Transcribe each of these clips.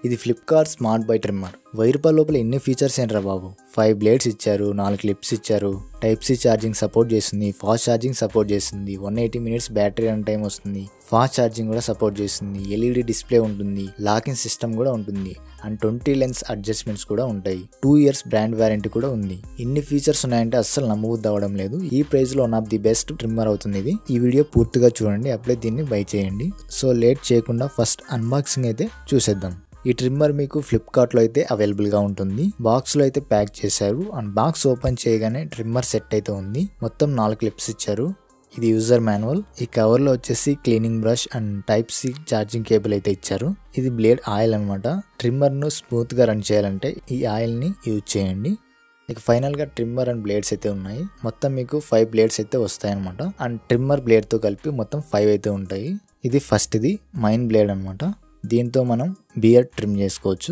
ఇది Flipkart smart by trimmer. 1000 రూపాయల లోపల ఎన్ని ఫీచర్స్ ఏంట్రా బాబు. 5 బ్లేడ్స్ ఇచ్చారు, 4 క్లిప్స్ ఇచ్చారు, టైప్ సి ఛార్జింగ్ సపోర్ట్ చేస్తుంది, ఫాస్ట్ ఛార్జింగ్ సపోర్ట్ చేస్తుంది, 180 మినిట్స్ బ్యాటరీ రన్ టైం వస్తుంది, ఫాస్ట్ ఛార్జింగ్ కూడా సపోర్ట్ చేస్తుంది, ఎల్ఈడి డిస్ప్లే ఉంటుంది, లాకింగ్ సిస్టమ్ కూడా ఉంటుంది అండ్ 20 లెన్స్ అడ్జస్ట్మెంట్స్ కూడా ఉంటాయి. 2 ఇయర్స్ బ్రాండ్ వారంటీ కూడా ఉంది. ఇన్ని ఫీచర్స్ ఉన్నాయంటే అస్సలు నమ్మబుద్ధి అవ్వడం లేదు. ఈ ప్రైస్ లో one of the best trimmer అవుతుంది ఇది. ఈ వీడియో పూర్తిగా చూడండి, అప్పుడే దీన్ని బై చేయండి. సో లేట్ చేయకుండా ఫస్ట్ అన్బాక్సింగ్ అయితే చూసేద్దాం. ఈ ట్రిమ్మర్ మీకు ఫ్లిప్కార్ట్ లో అయితే అవైలబుల్ గా ఉంటుంది. బాక్స్ లో అయితే ప్యాక్ చేశారు అండ్ బాక్స్ ఓపెన్ చేయగానే ట్రిమ్మర్ సెట్ అయితే ఉంది. మొత్తం 4 క్లిప్స్ ఇచ్చారు. ఇది యూజర్ మాన్యువల్. ఈ కవర్ లో వచ్చేసి cleaning brush and type C charging cable అయితే ఇచ్చారు. ఇది బ్లేడ్ ఆయిల్ అనమాట. ట్రిమ్మర్ ను స్మూత్ గా రన్ చేయాలంటే ఈ ఆయిల్ ని యూజ్ చేయండి. ఇక ఫైనల్ గా ట్రిమ్మర్ అండ్ బ్లేడ్స్ అయితే ఉన్నాయి. మొత్తం మీకు 5 బ్లేడ్స్ అయితే వస్తాయి అనమాట. అండ్ ట్రిమ్మర్ బ్లేడ్ తో కలిపి మొత్తం 5 అయితే ఉంటాయి. ఇది ఫస్ట్ ఇది మైన్ బ్లేడ్ అనమాట. దీంతో మనం బియర్డ్ ట్రిమ్ చేసుకోవచ్చు.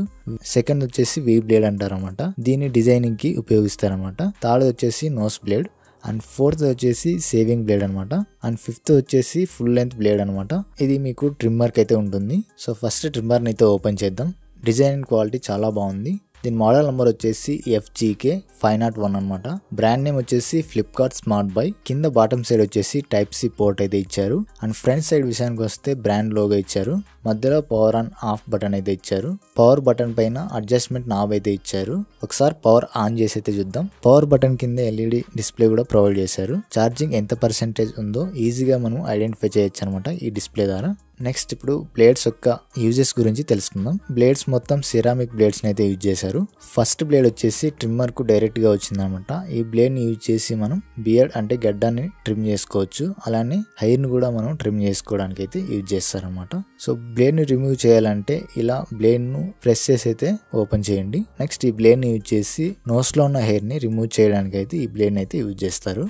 సెకండ్ వచ్చేసి వీ బ్లేడ్ అంటారనమాట. దీన్ని డిజైనింగ్ కి ఉపయోగిస్తారనమాట. థర్డ్ వచ్చేసి నోస్ బ్లేడ్ అండ్ ఫోర్త్ వచ్చేసి సేవింగ్ బ్లేడ్ అనమాట. అండ్ ఫిఫ్త్ వచ్చేసి ఫుల్ లెంత్ బ్లేడ్ అనమాట. ఇది మీకు ట్రిమ్మర్ కి అయితే ఉంటుంది. సో ఫస్ట్ ట్రిమ్మర్ ని అయితే ఓపెన్ చేద్దాం. డిజైన్ క్వాలిటీ చాలా బాగుంది. దీని మోడల్ నెంబర్ వచ్చేసి FGK 501 అనమాట. బ్రాండ్ నేమ్ వచ్చేసి ఫ్లిప్కార్ట్ స్మార్ట్ బై. కింద బాటమ్ సైడ్ వచ్చేసి టైప్ సి పోర్ట్ అయితే ఇచ్చారు. అండ్ ఫ్రంట్ సైడ్ విషయానికి వస్తే బ్రాండ్ లోగో ఇచ్చారు. మధ్యలో పవర్ ఆన్ ఆఫ్ బటన్ అయితే ఇచ్చారు. పవర్ బటన్ పైన అడ్జస్ట్మెంట్ నాబ్ అయితే ఇచ్చారు. ఒకసారి పవర్ ఆన్ చేసి అయితే చూద్దాం. పవర్ బటన్ కింద ఎల్ఈడి డిస్ప్లే కూడా ప్రొవైడ్ చేశారు. ఛార్జింగ్ ఎంత పర్సెంటేజ్ ఉందో ఈజీగా మనం ఐడెంటిఫై చేయొచ్చు అనమాట ఈ డిస్ప్లే ద్వారా. నెక్స్ట్ ఇప్పుడు బ్లేడ్స్ యొక్క యూజెస్ గురించి తెలుసుకుందాం. బ్లేడ్స్ మొత్తం సిరామిక్ బ్లేడ్స్ అయితే యూజ్ చేశారు. ఫస్ట్ బ్లేడ్ వచ్చేసి ట్రిమ్మర్ కు డైరెక్ట్ గా వచ్చింది అనమాట. ఈ బ్లేడ్ ని యూజ్ చేసి మనం బియర్డ్ అంటే గడ్డాన్ని ట్రిమ్ చేసుకోవచ్చు. అలానే హెయిర్ ని కూడా మనం ట్రిమ్ చేసుకోవడానికి అయితే యూజ్ చేస్తారనమాట. సో బ్లేడ్ ని రిమూవ్ చేయాలంటే ఇలా బ్లేడ్ ను ప్రెస్ చేసి అయితే ఓపెన్ చేయండి. నెక్స్ట్ ఈ బ్లేడ్ ని యూజ్ చేసి నోస్ లో ఉన్న హెయిర్ ని రిమూవ్ చేయడానికి అయితే ఈ బ్లేడ్ ని అయితే యూజ్ చేస్తారు.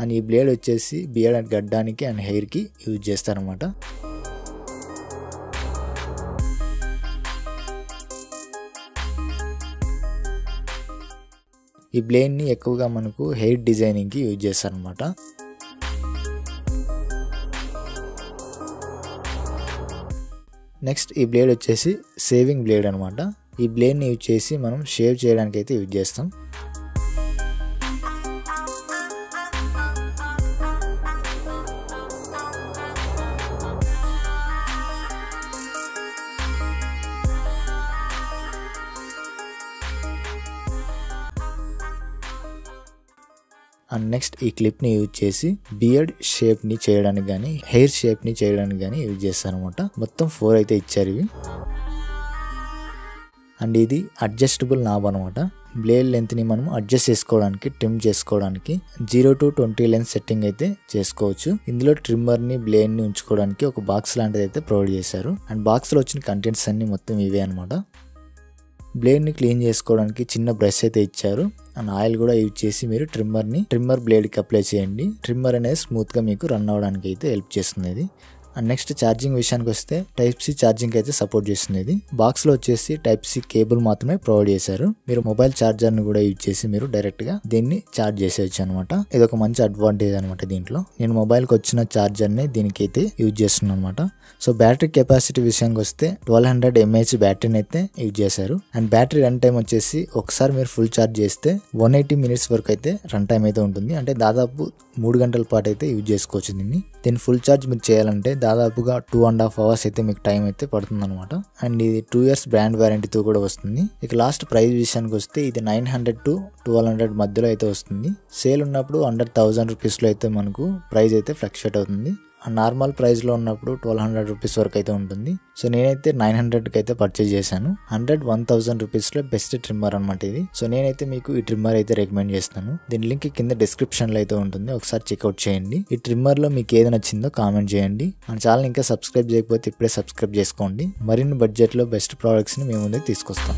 అండ్ ఈ బ్లేడ్ వచ్చేసి బియర్డ్ అండ్ గడ్డానికి అండ్ హెయిర్ కి యూజ్ చేస్తారనమాట. ఈ బ్లేడ్ ని ఎక్కువగా మనకు హెయిర్ డిజైనింగ్ కి యూజ్ చేస్తారనమాట. నెక్స్ట్ ఈ బ్లేడ్ వచ్చేసి సేవింగ్ బ్లేడ్ అనమాట. ఈ బ్లేడ్ ని యూజ్ చేసి మనం షేవ్ చేయడానికి అయితే యూజ్ చేస్తాం. అండ్ నెక్స్ట్ ఈ క్లిప్ ని యూజ్ చేసి బియర్డ్ షేప్ ని చేయడానికి గానీ హెయిర్ షేప్ ని చేయడానికి గానీ యూజ్ చేస్తారు అనమాట. మొత్తం 4 అయితే ఇచ్చారు ఇవి. అండ్ ఇది అడ్జస్టబుల్ నాబ్ అనమాట. బ్లేడ్ లెంత్ ని మనం అడ్జస్ట్ చేసుకోవడానికి ట్రిమ్ చేసుకోవడానికి 0 to 20 లెన్స్ సెట్టింగ్ అయితే చేసుకోవచ్చు. ఇందులో ట్రిమ్మర్ ని బ్లేడ్ ని ఉంచుకోవడానికి ఒక బాక్స్ లాంటిది అయితే ప్రొవైడ్ చేశారు. అండ్ బాక్స్ లో వచ్చిన కంటెంట్స్ అన్ని మొత్తం ఇవే అనమాట. బ్లేడ్ ని క్లీన్ చేసుకోవడానికి చిన్న బ్రష్ అయితే ఇచ్చారు. అండ్ ఆయిల్ కూడా యూజ్ చేసి మీరు ట్రిమ్మర్ బ్లేడ్ కి అప్లై చేయండి. ట్రిమ్మర్ అనేది స్మూత్ గా మీకు రన్ అవడానికి అయితే హెల్ప్ చేస్తుంది. అండ్ నెక్స్ట్ ఛార్జింగ్ విషయానికి వస్తే టైప్ సి ఛార్జింగ్ అయితే సపోర్ట్ చేస్తుంది. బాక్స్ లో వచ్చేసి టైప్ సి కేబుల్ మాత్రమే ప్రొవైడ్ చేశారు. మీరు మొబైల్ ఛార్జర్ ని కూడా యూజ్ చేసి మీరు డైరెక్ట్ గా దీన్ని ఛార్జ్ చేసేయచ్చు అనమాట. ఇది ఒక మంచి అడ్వాంటేజ్ అనమాట. దీంట్లో నేను మొబైల్ కి వచ్చిన ఛార్జర్ ని దీనికి అయితే యూజ్ చేస్తున్నాను అనమాట. సో బ్యాటరీ కెపాసిటీ విషయానికి వస్తే 1200 mAh బ్యాటరీని అయితే యూజ్ చేశారు. అండ్ బ్యాటరీ రన్ టైం వచ్చేసి ఒకసారి మీరు ఫుల్ ఛార్జ్ చేస్తే 180 మినిట్స్ వరకు అయితే రన్ టైం అయితే ఉంటుంది. అంటే దాదాపు 3 గంటల పాటు అయితే యూజ్ చేసుకోవచ్చు దీన్ని ఫుల్ ఛార్జ్ మీరు చేయాలంటే దాదాపుగా 2.5 hours అయితే మీకు టైం అయితే పడుతుంది అనమాట. అండ్ ఇది 2 ఇయర్స్ బ్రాండ్ వారంటీతో కూడా వస్తుంది. ఇక లాస్ట్ ప్రైస్ విషయానికి వస్తే ఇది 900 to 1200 మధ్యలో అయితే వస్తుంది. సేల్ ఉన్నప్పుడు అండర్ 1000 రూపీస్ లో అయితే మనకు ప్రైస్ అయితే ఫ్లక్చుయేట్ అవుతుంది. నార్మల్ ప్రైస్ లో ఉన్నప్పుడు 1200 రూపీస్ వరకు అయితే ఉంటుంది. సో నేనైతే 900 కి అయితే పర్చేజ్ చేశాను. 1000 రూపీస్ లో బెస్ట్ ట్రిమ్మర్ అనమాట ఇది. సో నేనైతే మీకు ఈ ట్రిమ్మర్ అయితే రికమెండ్ చేస్తాను. దీని లింక్ కింద డిస్క్రిప్షన్ లో అయితే ఉంటుంది, ఒకసారి చెక్అవుట్ చేయండి. ఈ ట్రిమ్మర్ లో మీకు ఏది నచ్చిందో కామెంట్ చేయండి. మన ఛానల్ ఇంకా సబ్స్క్రైబ్ చేయకపోతే ఇప్పుడే సబ్స్క్రైబ్ చేసుకోండి. మరిన్ని బడ్జెట్ లో బెస్ట్ ప్రొడక్ట్స్ ని మేము ముందుకు తీసుకొస్తాం.